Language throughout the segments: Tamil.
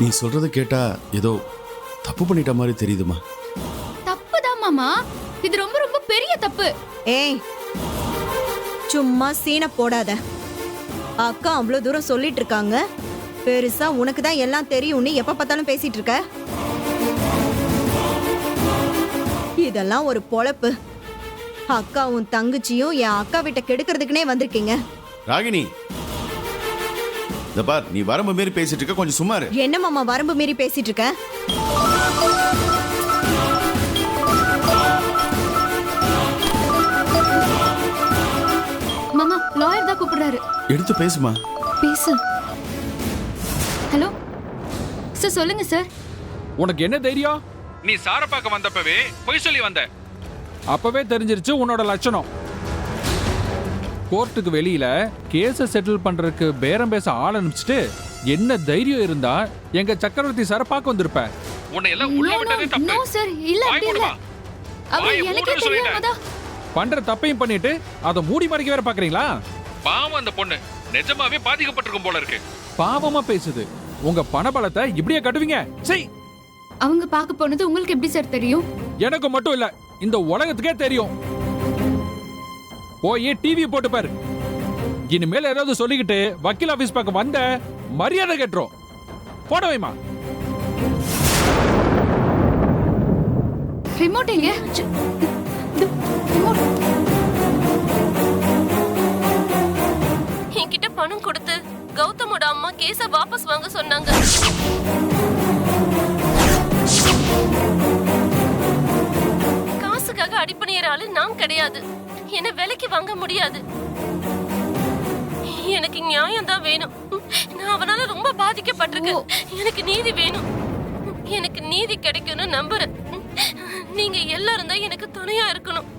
நீ சொல்றத கேட்டா ஏதோ தப்பு பண்ணிட்ட மாதிரி தெரியுதுமா. தப்புதான் மாமா, இது ரொம்ப ரொம்ப பெரிய தப்பு. ஏய், சும்மா சீனை போடாத. அக்கா அவ்வளவு தூரம் சொல்லிட்டு இருக்காங்க, பெருசா உனக்கு தான் எல்லாம் தெரியும்னு எப்ப பார்த்தாலும் பேசிட்டு இருக்க. இதெல்லாம் ஒரு பொழப்பு? அக்காவும் தங்கச்சியும் என் அக்கா வீட்டை கெடுக்கிறதுக்குனே வந்திருக்கீங்க. ராகினி, இந்த பார், நீ வரம்பு மீறி பேசிட்டு இருக்க, கொஞ்சம் சும்மா இரு. என்ன மாமா வரம்பு மீறி பேசிட்டு இருக்க? மாமா, லாயர் தான் கூப்பிடுறாரு. எடுத்து பேசுமா. பேசு. ஹலோ சார், சொல்லுங்க சார். உனக்கு என்ன தைரியம்? நீ சார பார்க்க வந்தப்பவே பொய் சொல்லி வந்த. அப்பவே தெரிஞ்சிருச்சு உன்னோட லட்சணம். கோர்ட்டுக்கு வெளியில கேஸ செட்டில் பண்றதுக்கு பேரம் பேச ஆள் அனுப்பிச்சிட்டு என்ன தைரியம் இருந்தா எங்க சக்கரவர்த்தி சார பார்க்க வந்திருப்ப. உன்னை எல்லாம் உள்ள விட்டதே தப்பு. நோ சார், இல்ல அப்படி இல்ல. அவர் எனக்கே தெரியாமதா பண்ற தப்பையும் பண்ணிட்டு அதை மூடி மறைக்க வேற பாக்குறீங்களா? பாவம் அந்த பொண்ணு நிஜமாவே பாதிக்கப்பட்டிருக்கும் போல இருக்கு. பாவமா பேசுது. உங்க பணபலத்தை இப்படியே கட்டுவீங்க? சரி, அவங்க பார்க்க போனது உங்களுக்கு எப்படி சார் தெரியும்? எனக்கு மட்டும் இல்ல, இந்த உலகத்துக்கே தெரியும். போய் டிவி போட்டு பாரு. இனிமேல் ஏதாவது சொல்லிக்கிட்டு வக்கீல் ஆபீஸ் பக்கம் வந்த மரியாதை கட்டுறோம். போட வைமா. ரிமோட் எங்க? ரிமோட். என்கிட்ட பணம் கொடுத்து கௌதமோட அம்மா கேஸ வாபஸ் வாங்க சொன்னாங்க. காசுக்காக அடிப்பணியற ஆளு நான் கிடையாது. என்ன விலைக்கு வாங்க முடியாது. எனக்கு நியாயம் தான் வேணும். நான் அவனால ரொம்ப பாதிக்கப்பட்டிருக்கேன். எனக்கு நீதி வேணும். எனக்கு நீதி கிடைக்கும்னு நம்புறேன். நீங்க எல்லாரும் தான் எனக்கு துணையா இருக்கணும்.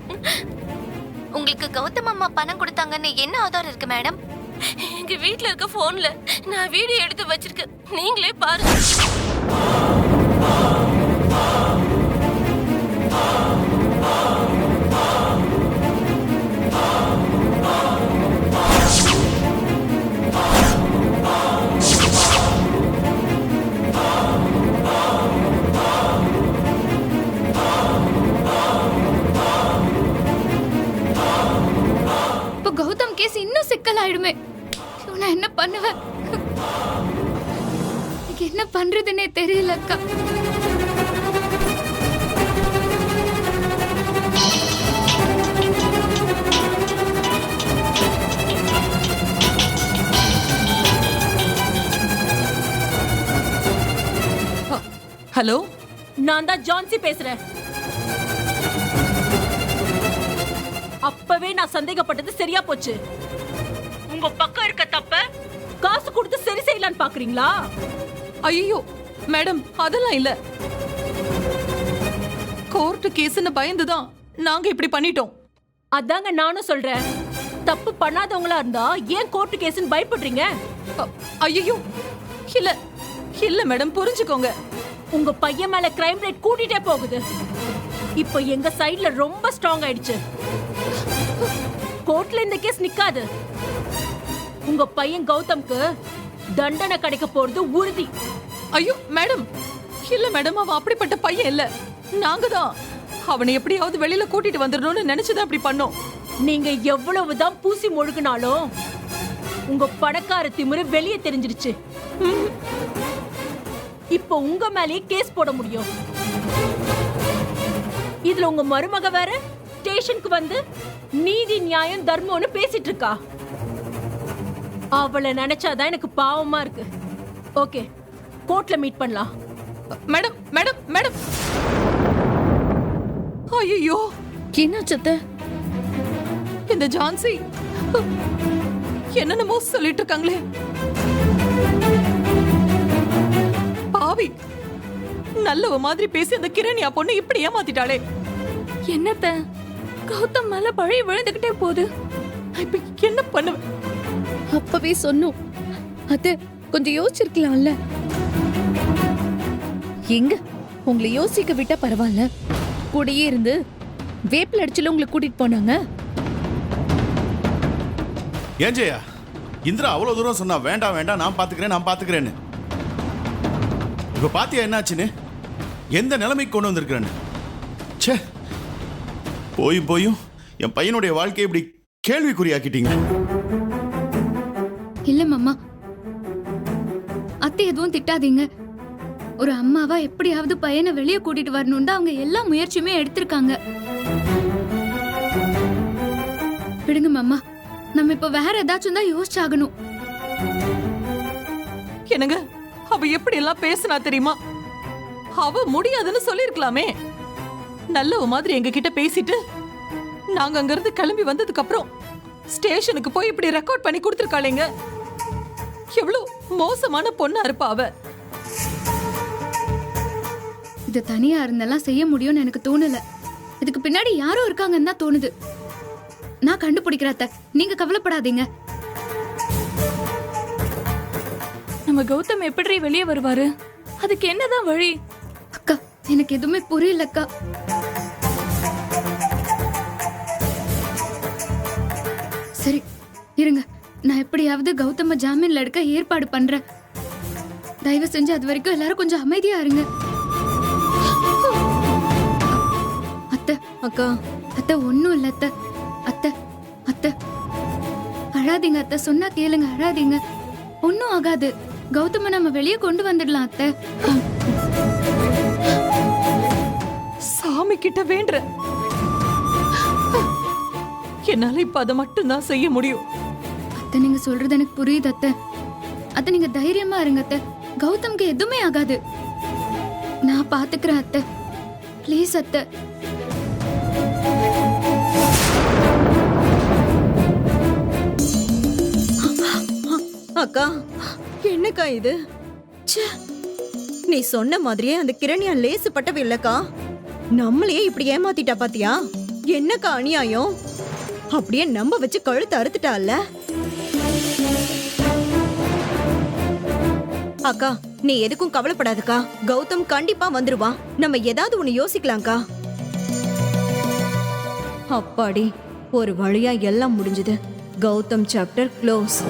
உங்களுக்கு கௌதம் அம்மா பணம் கொடுத்தாங்கன்னு என்ன ஆதாரம் இருக்கு மேடம்? எங்க வீட்ல இருக்க போன்ல நான் வீடியோ எடுத்து வச்சிருக்கேன். நீங்களே பாருங்க. கௌதம் கேஸ் இன்னும் சிக்கலாயிடுமே. நான் என்ன பண்ணுவேன்? எனக்கு என்ன பண்றதுன்னே தெரியல அக்கா. ஹலோ, நான் தான் ஜான்சி பேசுறேன். அப்பவே நான் சந்தேகப்பட்டது சரியா போச்சு. உங்க பக்கம் இருக்க தப்ப காசு கொடுத்து சரி செய்யலான்னு பாக்குறீங்களா? ஐயோ மேடம், அதெல்லாம் இல்ல. கோர்ட் கேஸ்னு பயந்துதான் நாங்க இப்படி பண்ணிட்டோம். அதாங்க நானும் சொல்றேன். தப்பு பண்ணாதவங்களா இருந்தா ஏன் கோர்ட் கேஸ்னு பயப்படுறீங்க? ஐயோ இல்ல இல்ல மேடம், புரிஞ்சுக்கோங்க. உங்க பையன் மேல கிரைம் ரேட் கூட்டிட்டே போகுது. இப்போ எங்க சைடுல ரொம்ப ஸ்ட்ராங் ஆயிடுச்சு. கோர்ட்ல இந்த கேஸ் நிக்காது. உங்க பையன் கௌதம்க்கு தண்டனை கிடைக்க போறது உறுதி. ஐயோ மேடம், இல்ல மேடம், அவன் அப்படிப்பட்ட பையன் இல்ல. நாங்க தான் அவனை எப்படியாவது வெளியில கூட்டிட்டு வந்துடணும்னு நினைச்சுதான் அப்படி பண்ணோம். நீங்க எவ்வளவுதான் பூசி முழுகினாலும் உங்க பணக்கார திமிரு வெளியே தெரிஞ்சிருச்சு. இப்போ உங்க மேலேயே கேஸ் போட முடியும். இதுல உங்க மருமக வேற ஸ்டேஷனுக்கு வந்து நீதி நியாயம் தர்மம்னு பேசிட்டு இருக்கா. அவளை நினைச்சாதான் எனக்கு பாவமா இருக்கு. ஓகே, கோர்ட்ல மீட் பண்ணலாம். Madam madam madam. ஐயோ, என்னாச்சு அத்தை? இந்த ஜான்சி என்னென்னமோ சொல்லிட்டு இருக்காங்களே. பாவி, நல்லவ மாதிரி பேசி அந்த கிரண்யா பொண்ணு இப்படி ஏமாத்திட்டாளே. என்னத்த கௌதம் மேல பழி விழுந்துகிட்டே போகுது. இப்ப என்ன பண்ணுவேன்? அப்பவே சொன்னோம். அது கொஞ்சம் யோசிச்சிருக்கலாம்ல. எங்க உங்களை யோசிக்க விட்டா பரவாயில்ல, கூடயே இருந்து வேப்பில் அடிச்சுல உங்களை கூட்டிட்டு போனாங்க. ஏன் ஜெயா, இந்திரா அவ்வளவு தூரம் சொன்னா வேண்டாம் வேண்டாம் நான் பாத்துக்கிறேன்னு. இப்ப பாத்தியா என்னாச்சுன்னு? எந்த நிலைமைக்கு கொண்டு வந்திருக்கிறேன்னு. ச்சே, போயும் என் பையனுடைய வாழ்க்கையை இப்படி கேள்விக்குறியாக்கிட்டீங்க. இல்ல மாமா, அத்தை எதுவும் திட்டாதீங்க. ஒரு அம்மாவா எப்படியாவது பையனை வெளியே கூட்டிட்டு வரணும் தான் அவங்க எல்லா முயற்சியுமே எடுத்திருக்காங்க. விடுங்க மாமா, நம்ம இப்ப வேற ஏதாச்சும் தான் யோசிச்சாகணும். என்னங்க, அவ எப்படி எல்லாம் பேசினா தெரியுமா? அவ முடியாதுன்னு சொல்லிருக்கலாமே. நல்லவ மாதிரி எங்க கிட்ட பேசிட்டு நாங்க அங்க இருந்து கிளம்பி வந்ததுக்கு அப்புறம் ஸ்டேஷனுக்கு போய் இப்படி ரெக்கார்ட் பண்ணி கொடுத்திருக்காளேங்க. எவ்வளவு மோசமான பொண்ணா இருப்பா அவ. இது தனியா இருந்தெல்லாம் செய்ய முடியும்னு எனக்கு தோணல. இதுக்கு பின்னாடி யாரோ இருக்காங்கன்னு தான் தோணுது. நான் கண்டுபிடிக்கிறேன் அத்தை, நீங்க கவலைப்படாதீங்க. நம்ம கௌதம் எப்படி வெளியே வருவாரு? அதுக்கு என்னதான் வழி? அக்கா, எனக்கு எதுவுமே புரியல அக்கா. சரி இருங்க, நான் எப்படியாவது கௌதம ஜாமீன்ல எடுக்க ஏற்பாடு பண்றேன். தயவு செஞ்சு அது வரைக்கும் எல்லாரும் கொஞ்சம் அமைதியா இருங்க. அத்தை, அக்கா, அத்தை ஒண்ணும் இல்ல அத்தை. அத்தை, அத்தை அழாதீங்க அத்தை, சொன்னா கேளுங்க, அழாதீங்க. ஒண்ணும் ஆகாது. கௌதம நம்ம வெளியே கொண்டு வந்துடலாம் அத்தை. சாமி கிட்ட வேண்ட. என்னால இப்ப அதை மட்டும்தான் செய்ய முடியும். அத்தை, நீங்க சொல்றது எனக்கு புரியுது அத்தை. அத்தை, நீங்க தைரியமா இருங்க அத்தை. கௌதம்க்கு எதுவுமே ஆகாது. நான் பாத்துக்கிறேன் அத்தை. ப்ளீஸ் அத்தை. அக்கா, என்னக்கா இது? ச்சே, நீ சொன்ன மாதிரியே அந்த கிரண்யா லேசுப்பட்டவ இல்லக்கா. நம்மளையே இப்படி ஏமாத்திட்டா பாத்தியா? என்னக்கா அநியாயம்! அப்படியே நம்ப வச்சு கழுத்து அறுத்துட்டால. அக்கா, நீ எதுக்கும் கவலைப்படாதக்கா. கௌதம் கண்டிப்பா வந்துருவான். நம்ம ஏதாவது ஒண்ணு யோசிக்கலாம்க்கா. அப்பாடி, ஒரு வழியா எல்லாம் முடிஞ்சது. Gautham chapter close.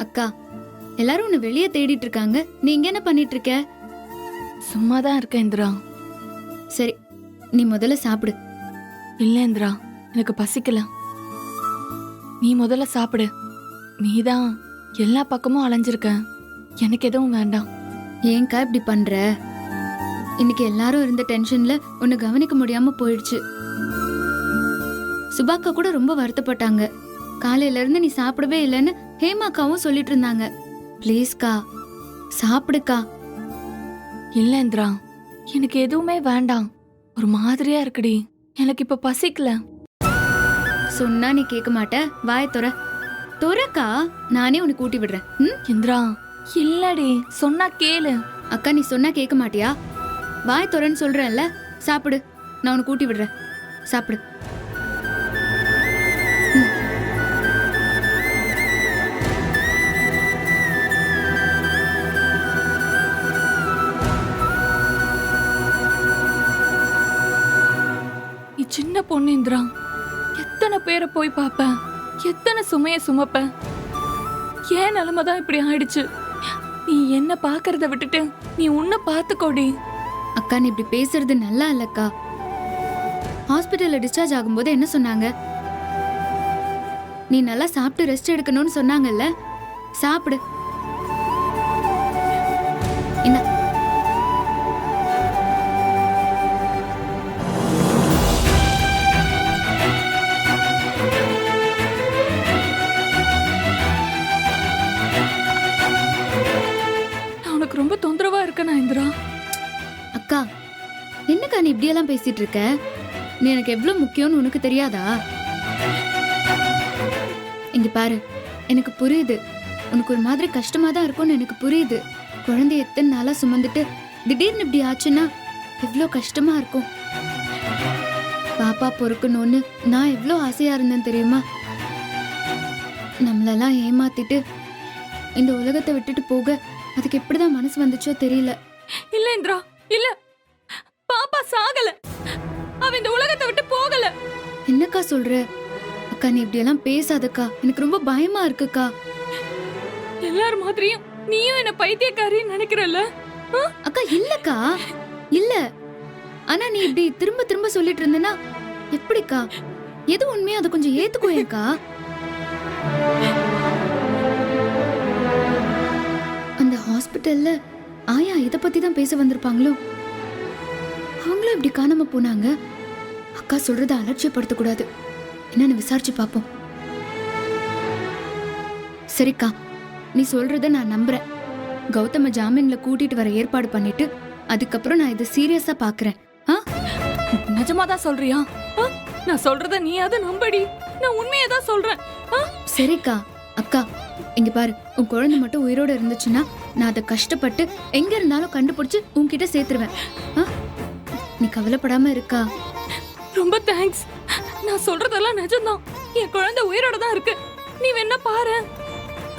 அக்கா, எல்லாரும் உன்னை வெளியே தேடிட்டு இருக்காங்க. நீங்க என்ன பண்ணிட்டு இருக்க? சும்மாதான் இருக்கேன் இந்திரா. சரி, நீ முதல்ல சாப்பிடு. இல்ல இந்திரா, எனக்கு பசிக்கல. நீ முதல்ல சாப்பிடு. நீதான் எல்லா பக்கமும் அலைஞ்சிருக்க. எனக்கு எதுவும் வேண்டாம். ஏன்க்கா இப்படி பண்ற? இன்னைக்கு எல்லாரும் இருந்த டென்ஷன்ல உன்னை கவனிக்க முடியாம போயிடுச்சு. சுபாக்கா கூட ரொம்ப வருத்தப்பட்டாங்க. காலையில இருந்து நீ சாப்பிடவே இல்லைன்னு ஹேமாக்காவும் சொல்லிட்டு இருந்தாங்க. ப்ளீஸ்க்கா, சாப்பிடுக்கா. இல்ல இந்திரா, எனக்கு எதுவுமே வேண்டாம். ஒரு மாதிரியா இருக்குடி. எனக்கு இப்ப பசிக்கல. சொன்னா நீ கேட்க மாட்ட. வாய துறக்கா, நானே உன்னை கூட்டி விடுறேன். இந்திரா, இல்லடி, சொன்னா கேளு. அக்கா, நீ சொன்னா கேட்க மாட்டியா? வாய் துறன்னு சொல்றேன்ல. சாப்பிடு, நான் உன்னை கூட்டி விடுறேன். சாப்பிடு. சின்ன பொண்ணு இந்திரா, எத்தனை பேரை போய் பாப்ப, எத்தனை சுமைய சுமப்ப. ஏன் நிலைமைதான் இப்படி ஆயிடுச்சு. நீ என்ன பாக்குறத விட்டுட்டு நீ உன்னை பாத்துக்கோடி. அக்கா, நீ இப்படி பேசுறது நல்லா இல்லக்கா. ஹாஸ்பிட்டல்ல டிஸ்சார்ஜ் ஆகும்போது என்ன சொன்னாங்க? நீ நல்லா சாப்பிட்டு ரெஸ்ட் எடுக்கணும்னு சொன்னாங்கல்ல. சாப்பிடு. என்ன? ரொம்ப தொந்தரவா இருக்கனா இந்திரா? அக்கா, என்னக்கா நீ இப்படியெல்லாம் பேசிட்டு இருக்க? நீ எனக்கு எவ்வளவு முக்கியம்னு உனக்கு தெரியாதா? இங்க பாரு, எனக்கு புரியுது. உனக்கு ஒரு மாதிரி கஷ்டமா தான் இருக்கும்னு எனக்கு புரியுது. குழந்தை எத்தனை நாளா சுமந்துட்டு திடீர்னு இப்படி ஆச்சுன்னா எவ்வளோ கஷ்டமா இருக்கும். பாப்பா பொறுக்கணும்னு நான் எவ்வளோ ஆசையா இருந்தேன் தெரியுமா? நம்மளெல்லாம் ஏமாத்திட்டு இந்த உலகத்தை விட்டுட்டு போக அதுக்கு எப்படிதான் மனசு வந்துச்சோ தெரியல. இல்ல இந்திரா, இல்ல, பாப்பா சாகல, அவ இந்த உலகத்தை விட்டு போகல. என்னக்கா சொல்ற? அக்கா நீ இப்படி எல்லாம் பேசாதக்கா, எனக்கு ரொம்ப பயமா இருக்குக்கா. எல்லாரும் மாதிரியும் நீயும் என்ன பைத்தியக்காரின்னு நினைக்கிறல்ல? அக்கா இல்லக்கா, இல்ல. ஆனா நீ இப்படி திரும்ப திரும்ப சொல்லிட்டு இருந்தனா எப்படிக்கா? எது உண்மையா அதை கொஞ்சம் ஏத்துக்கோயேக்கா. அந்த ஹாஸ்பிட்டல்ல ஆயா இத பத்தி தான் பேச வந்திருப்பாங்களோ? அவங்களும் இப்படி காணாம போனாங்க. அக்கா சொல்றத அலட்சியப்படுத்த கூடாது, என்னன்னு விசாரிச்சு பாப்போம். சரிக்கா, நீ சொல்றத நான் நம்புறேன். கௌதம ஜாமீன்ல கூட்டிட்டு வர ஏற்பாடு பண்ணிட்டு அதுக்கப்புறம் நான் இதை சீரியஸா பாக்குறேன். நிஜமாதான் சொல்றியா? நான் சொல்றத நீயாவது நம்படி. நான் உண்மையை தான் சொல்றேன். சரிக்கா. அக்கா இங்க பாரு, உன் குழந்தை மட்டும் உயிரோட இருந்துச்சுன்னா நான் அதை கஷ்டப்பட்டு எங்க இருந்தாலும் கண்டுபிடிச்சு உன்கிட்ட சேர்த்துருவேன். நீ கவலைப்படாம இருக்கா? ரொம்ப தேங்க்ஸ். நான் சொல்றதெல்லாம் நிஜம்தான். என் குழந்தை உயிரோட தான் இருக்கு. நீ வேணா பாரு.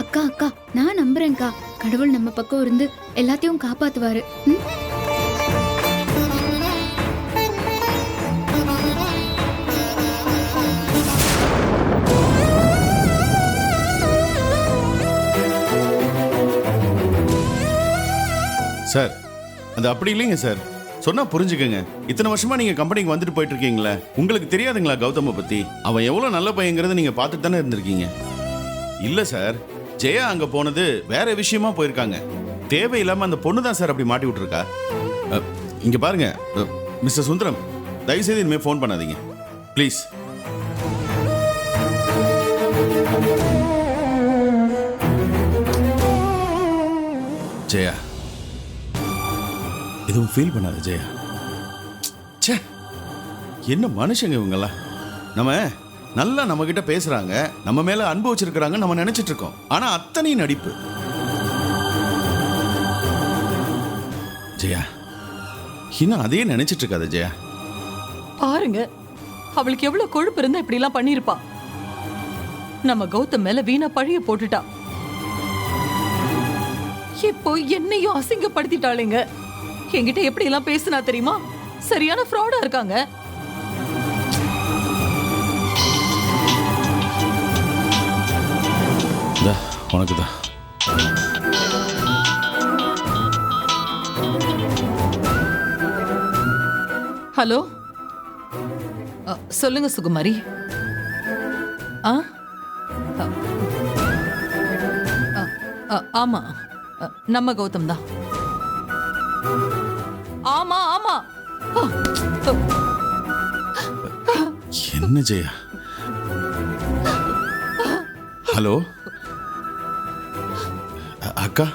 அக்கா அக்கா நான் நம்புறேன்க்கா. கடவுள் நம்ம பக்கம் இருந்து எல்லாத்தையும் காப்பாத்துவாரு. சார், அது அப்படி இல்லைங்க சார். சொன்னா புரிஞ்சுக்கங்க. இத்தனை வருஷமா நீங்க கம்பெனிக்கு வந்துட்டு போயிட்டு இருக்கீங்களே, உங்களுக்கு தெரியாதுங்களா கௌதம பத்தி? அவன் எவ்வளவு நல்ல பையங்கிறத நீங்க பார்த்துட்டு தானே இருந்திருக்கீங்க. இல்ல சார், ஜெயா அங்க போனது வேற விஷயமா போயிருக்காங்க. தேவையில்லாம அந்த பொண்ணு தான் சார் அப்படி மாட்டி விட்டுருக்கா. இங்க பாருங்க மிஸ்டர் சுந்தரம், தயவுசெய்து இனிமே ஃபோன் பண்ணாதீங்க ப்ளீஸ். ஜெயா, எதுவும் ஃபீல் பண்ணாத ஜெயா. ச்சே, என்ன மனுஷங்க இவங்கெல்லாம். நம்ம கிட்ட பேசுறாங்க, நம்ம மேல அன்பு வச்சிருக்கிறாங்க நம்ம நினைச்சிட்டு இருக்கோம். ஆனா அத்தனை நடிப்பு. ஜெயா, இன்னும் அதையே நினைச்சிட்டு இருக்காத ஜெயா. பாருங்க, அவளுக்கு எவ்வளவு கொழுப்பு இருந்தா இப்படி எல்லாம் பண்ணிருப்பா. நம்ம கௌதம் மேல வீணா பழிய போட்டுட்டா. இப்போ என்னையும் அசிங்கப்படுத்திட்டாளுங்க. என்கிட்ட எப்படி எல்லாம் பேசினா தெரியுமா? சரியான ஃப்ராடா இருக்காங்க. உனக்குதான். ஹலோ, சொல்லுங்க சுகுமாரி. ஆமா, நம்ம கௌதம் தான். ஆமா ஆமா. என்ன ஜெயா? ஹலோ அக்கா.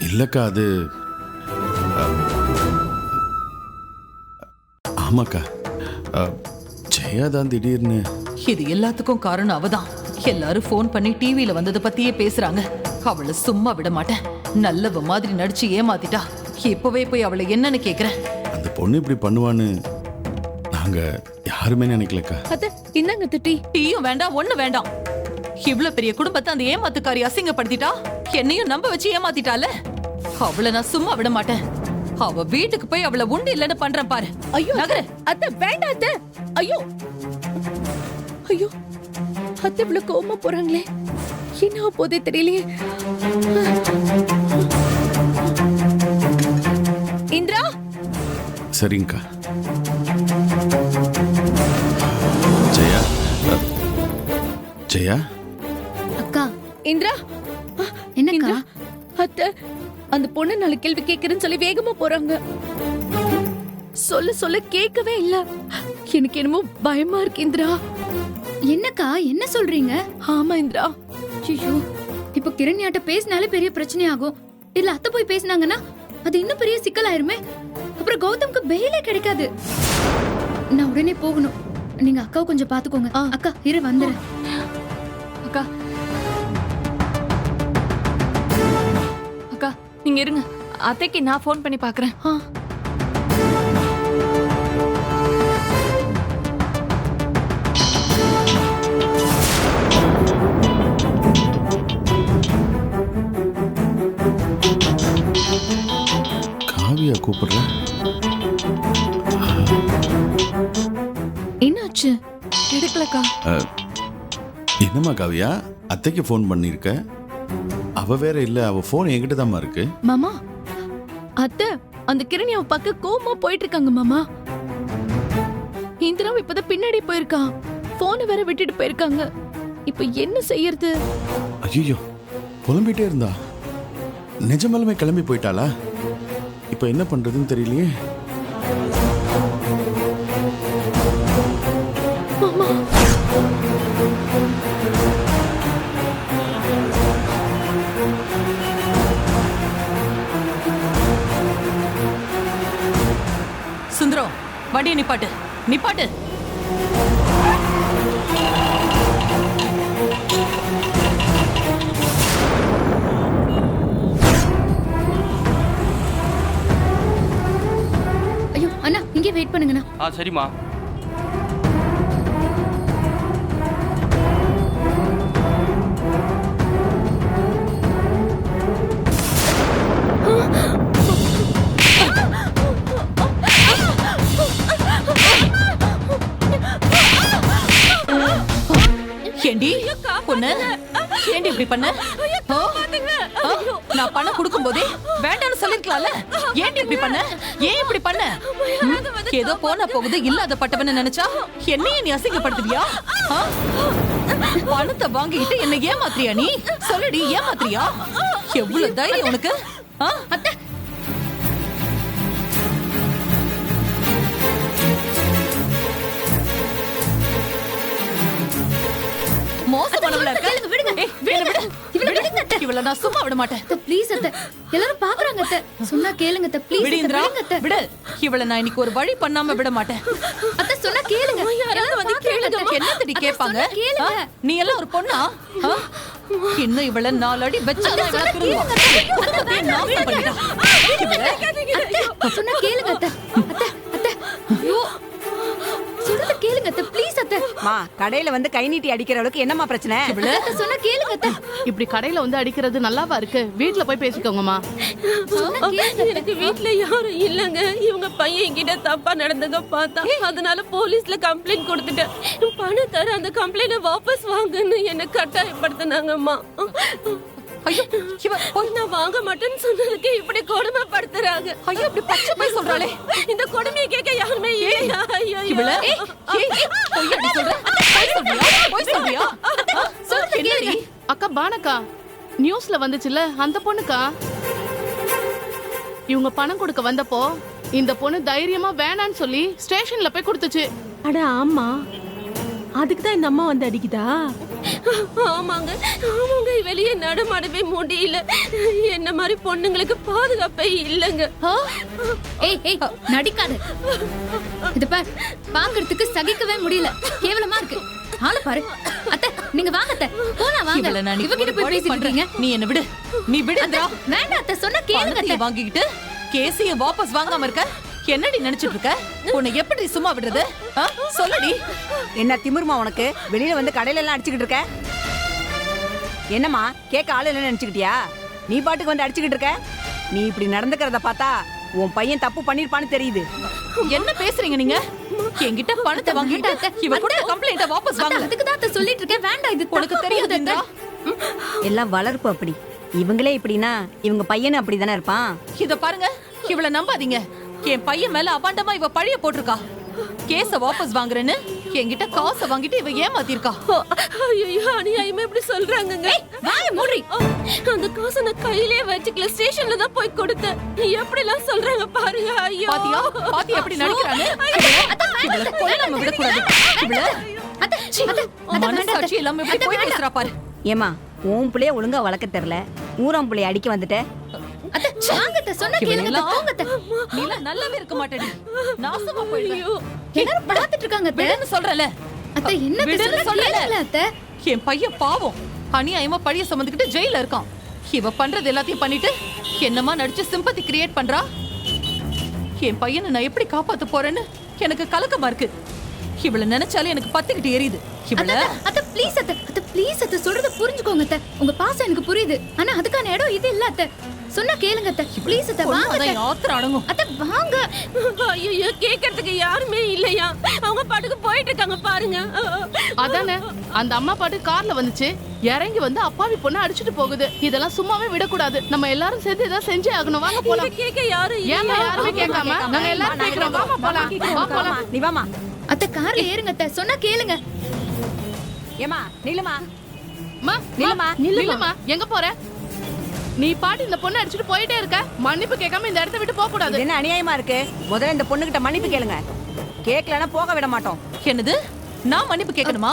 இல்லக்கா, அது ஆமாக்கா, ஜெயா தான் திடீர்னு. இது எல்லாத்துக்கும் காரணம் அவதான். எல்லாரும் போன் பண்ணி டிவியில வந்ததை பத்தியே பேசுறாங்க. அவளை சும்மா விட மாட்டேன். நல்லவ மாதிரி நடிச்சு ஏமாத்திட்டா. இப்பவே போய் அவளை என்னன்னு கேக்குறேன். அந்த பொண்ணு இப்படி பண்ணுவான்னு நாங்க யாருமே நினைக்கலக்கா. அத்தை இந்தாங்க திட்டி. டீயும் வேண்டாம், ஒண்ணு வேண்டாம். இவ்வளவு பெரிய குடும்பத்தை அந்த ஏமாத்துக்காரி அசிங்கப்படுத்திட்டா. என்னையும் நம்ப வச்சு ஏமாத்திட்டால. அவளை நான் சும்மா விட மாட்டேன். அவ வீட்டுக்கு போய் அவளை உண்டு இல்லன்னு பண்றேன் பாரு. ஐயோ நகரு. அத்தை வேண்டாம் அத்தை. ஐயோ ஐயோ, அத்தை இவ்வளவு கோவமா போறாங்களே, என்ன போதே தெரியலையே. இந்திரா. சரிங்கக்கா. ஜெயா, ஜெயா. அக்கா. இந்திரா. என்னக்கா? அத்தை அந்த பொண்ணு 4 கேள்வி கேக்குறேன்னு சொல்லி வேகமா போறாங்க. சொல்ல சொல்ல கேட்கவே இல்ல. எனக்கு என்னமோ பயமா இருக்கு இந்திரா. என்னக்கா என்ன சொல்றீங்க? ஆமா இந்திரா. ஐயோ, இப்ப கிரண்யாட்ட பேசினாலே பெரிய பிரச்சனை ஆகும். இல்ல அத்தை போய் பேசினாங்கன்னா அது இன்னும் பெரிய சிக்கலாயிருமே. அப்புறம் கௌதம்க்கு பெயிலே கிடைக்காது. நான் உடனே போகணும். நீங்க அக்காவை கொஞ்சம் பாத்துக்கோங்க. அக்கா இரு வந்துடுறேன். அக்கா அக்கா நீங்க இருங்க. அத்தைக்கு நான் ஃபோன் பண்ணி பார்க்கறேன். காவியா கூப்பிடுறேன். என்னாச்சு? எடுக்கலக்கா. என்னம்மா காவியா, அத்தைக்கு ஃபோன் பண்ணிருக்க? அவ வேற இல்ல, அவ ஃபோன் என்கிட்ட தாம்மா இருக்கு. மாமா, அத்தை அந்த கிரண்யாவை பார்க்க கோவமா போயிட்டு இருக்காங்க மாமா. இந்திராவும் இப்பதான் பின்னாடி போயிருக்கா. போனை வேற விட்டுட்டு போயிருக்காங்க. இப்ப என்ன செய்யறது? ஐயோ, புலம்பிட்டே இருந்தா நிஜமாலுமே கிளம்பி போயிட்டாளா? இப்ப என்ன பண்றதுன்னு தெரியலையே. மாமா, சுந்தரம், வண்டியை நிப்பாட்டு, நிப்பாட்டு. ஐயோ அண்ணா, இங்கே வெயிட் பண்ணுங்கண்ணா. சரிம்மா. ஏண்டி பொண்ணு, ஏண்டி இப்படி பண்ண? நான் பணம் கொடுக்கும் போதே வேண்டாம்னு சொல்லிருக்கலாம்ல. ஏண்டி இப்படி பண்ண? ஏன் இப்படி பண்ண? ஏதோ போன போகுது இல்லாத பட்டவன்னு நினைச்சா என்னையே நீ அசிங்கப்படுத்துவியா? பணத்தை வாங்கிட்டு என்ன ஏமாத்திரியா நீ? சொல்லுடி, ஏமாத்திரியா? எவ்வளவு தைரியம் உனக்கு? அத்தை, மோசமானவளா இருக்க. விடுங்க. ஏய், விடுங்க. இவள நான் சும்மா விட மாட்டேன். அத்தை ப்ளீஸ் அத்தை. எல்லாரும் பாக்குறாங்க அத்தை. சொன்னா கேளுங்க அத்தை ப்ளீஸ். விடு இந்திரா, அத்தை. விடு. இவள நான் இன்னைக்கு ஒரு வழி பண்ணாம விட மாட்டேன். அத்தை சொன்னா கேளுங்க. யாராவது வந்து கேளுங்க. என்னத்தடி கேட்பாங்க? கேளுங்க. நீ எல்லாம் ஒரு பொண்ணா? இன்னும் இவள 4 அடி வச்சா நாசம் பண்ணிட்டா. சொன்னா கேளுங்க அத்தை. அத்தை, அத்தை. ஐயோ, சொல்றத கேளுங்க அத்தை ப்ளீஸ் அத்தை. மா, கடையில வந்து கை நீட்டி அடிக்கிற அளவுக்கு என்னம்மா பிரச்சனை? அத்தை சொன்னா கேளுங்க அத்தை. இப்படி கடையில வந்து அடிக்கிறது நல்லாவா இருக்கு? வீட்ல போய் பேசிக்கோங்கம்மா. சொன்னா கேளுங்க. எனக்கு வீட்ல யாரும் இல்லங்க. இவங்க பையன் என்கிட்ட தப்பா நடந்தத பார்த்தா, அதனால போலீஸ்ல கம்ப்ளைண்ட் கொடுத்துட்டேன். பணம் தர அந்த கம்ப்ளைண்ட வாபஸ் வாங்குன்னு என்ன கட்டாயப்படுத்தினாங்கம்மா. ஐயோ, இவ நான் வாங்க மாட்டேன்னு சொன்னதுக்கு இப்படி கொடுமைப்படுத்துறாங்க. ஐயோ, இப்படி பச்சை போய் சொல்றாளே. இந்த கொடுமையை கேட்க யாருமே இல்லையா? ஐயோ, இவள பொய்யடி சொல்ற. போய் சொல்றியா? என்னடி? அக்கா பானக்கா, நியூஸ்ல வந்துச்சுல அந்த பொண்ணுக்கா. இவங்க பணம் கொடுக்க வந்தப்போ இந்த பொண்ணு தைரியமா வேணான்னு சொல்லி ஸ்டேஷன்ல போய் கொடுத்துச்சு. அட ஆமா, அதுக்கு தான் இந்த அம்மா வந்து அடிக்குதா? ஆமாங்க, ஆமாங்க. வெளியே நடமாடவே முடியல. என்ன மாதிரி பொண்ணுங்களுக்கு பாதுகாப்பே இல்லங்க. ஏய் ஏய், நடிக்காத. இது பார், பாக்குறதுக்கு சகிக்கவே முடியல. கேவலமா இருக்கு. ஆள பாரு. அத்தை, நீங்க வாங்க அத்தை. போலாம் வாங்க. இவள நான் இவகிட்ட போய் பேசி பண்றீங்க. நீ என்ன விடு. நீ விடு இந்திரா. வேண்டாம் அத்தை, சொன்னா கேளுங்க அத்தை. வாங்கிக்கிட்டு கேசிய வாபஸ் வாங்காம இருக்க. என்னடி நினைச்சிட்டு இருக்க? உன்னை எப்படி சும்மா விடுறது? சொல்லடி. என்ன திமிருமா உனக்கு? வெளியில வந்து கடையில எல்லாம் அடிச்சுக்கிட்டு இருக்க? என்னம்மா, கேட்க ஆளு இல்லைன்னு நினைச்சுக்கிட்டியா? நீ பாட்டுக்கு வந்து அடிச்சுக்கிட்டு இருக்க. நீ இப்படி நடந்துக்கிறத பார்த்தா உன் பையன் தப்பு பண்ணிருப்பான்னு தெரியுது. என்ன பேசுறீங்க நீங்க? என்கிட்ட பணத்தை வாங்கிட்டு இவ கூட கம்ப்ளைண்ட வாபஸ் வாங்கல. அதுக்கு தான் அத்தை சொல்லிட்டு இருக்கேன். வேண்டாம், இது உனக்கு தெரியாது இந்திரா. எல்லாம் வளர்ப்பு அப்படி. இவங்களே இப்படின்னா இவங்க பையனும் அப்படிதானே இருப்பான். இத பாருங்க, இவள நம்பாதீங்க. என் பையன் மேல அபாண்டமா இவ பழிய போட்டிருக்கா. கேஸ வாபஸ் வாங்குறேன்னு என்கிட்ட காசை வாங்கிட்டு இவ ஏமாத்திருக்கா. ஐயோ, அநியாயமா இப்படி சொல்றாங்கங்க. வாய மூடி. அந்த காசை நான் கையிலே வச்சுக்கல, ஸ்டேஷன்ல தான் போய் கொடுத்தேன். எப்படி எல்லாம் சொல்றாங்க பாருங்க. ஐயோ, பாத்தியா? பாத்தி எப்படி நடிக்கிறாங்க? இவள கொல்லாம விட கூடாது. இவள மனசாட்சி இல்லாம இப்படி போய் பேசுறா பாரு. ஏமா, உன் பிள்ளைய ஒழுங்கா வளர்க்க தெரியல, ஊராம் பிள்ளைய அடிக்க வந்துட்ட. அத்தை, வாங்க அத்தை, சொன்னா கேளுங்க அத்தை. போங்க அத்தை. நீ நல்லாவே இருக்க மாட்டேடி. நாசமா போயிடுவே. எல்லாரும் பார்த்துட்டு இருக்காங்க அத்தை. விடுன்னு சொல்றல. அத்தை, என்ன விடுன்னு சொல்லல சொல்லல. அத்தை. என் பையன் பாவம் அநியாயமா பழிய சுமந்துக்கிட்டு ஜெயில இருக்கான். இவ பண்றது எல்லாத்தையும் பண்ணிட்டு என்னமா நடிச்சு சிம்பத்தி கிரியேட் பண்றா. என் பையனை நான் எப்படி காப்பாத்த போறேன்னு எனக்கு கலக்கமா இருக்கு. இவள நினைச்சாலே எனக்கு பத்திக்கிட்டு எரியுது. இவள அத்தை ப்ளீஸ் அத்தை ப்ளீஸ் அத்தை சொல்றத புரிஞ்சுக்கோங்க அத்தை. உங்க பாசம் எனக்கு புரியுது. ஆனா அதுக்கான இடம் இது இல்ல அத்தை. சொன்னா கேளுங்க அத்தை. ப்ளீஸ் அத்தை வாங்க அத்தை. ஆத்திரம் அடங்கும். அத்தை வாங்க. ஐயோ கேட்கறதுக்கு யாருமே இல்லையா? அவங்க பாட்டுக்கு போயிட்டு இருக்காங்க பாருங்க. அதானே அந்த அம்மா பாட்டு கார்ல வந்துச்சு, இறங்கி வந்து அப்பாவி பொண்ணு அடிச்சிட்டு போகுது. இதெல்லாம் சும்மாவே விடக்கூடாது. நம்ம எல்லாரும் சேர்ந்து ஏதாவது செஞ்சே ஆகணும். வாங்க போலாம். கேட்க யாரும் ஏமா யாருமே கேட்காம நாங்க எல்லாரும் கேக்குறோம். வாமா போலாம். வா போலாம். நீ வாமா. அத்தை கார்ல ஏறுங்க அத்தை. சொன்னா கேளுங்க. ஏமா நில்லுமா. அம்மா, நில்லுமா, நில்லுமா. எங்க போற? நீ பாட்டு இந்த பொண்ணு அடிச்சிட்டு போயிட்டே இருக்க. மன்னிப்பு கேட்காம இந்த இடத்தை விட்டு போக கூடாது. என்ன அநியாயமா இருக்கு? முதல்ல இந்த பொண்ணுகிட்ட மன்னிப்பு கேளுங்க. கேட்கலனா போக விட மாட்டோம். என்னது? நான் மன்னிப்பு கேட்கணுமா?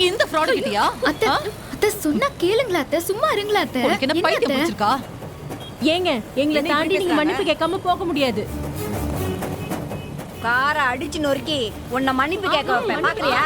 இந்த ஃப்ராட் கிட்டியா? அத்தை அத்தை சொன்னா கேளுங்களா அத்தை. சும்மா இருங்களா அத்தை. உனக்கு என்ன பைத்தியம் பிடிச்சிருக்கா? ஏங்க எங்களை தாண்டி நீங்க மன்னிப்பு கேட்காம போக முடியாது. காரை அடிச்சு நொறுக்கி உன்னை மன்னிப்பு கேட்க வைப்பேன். பாக்குறியா?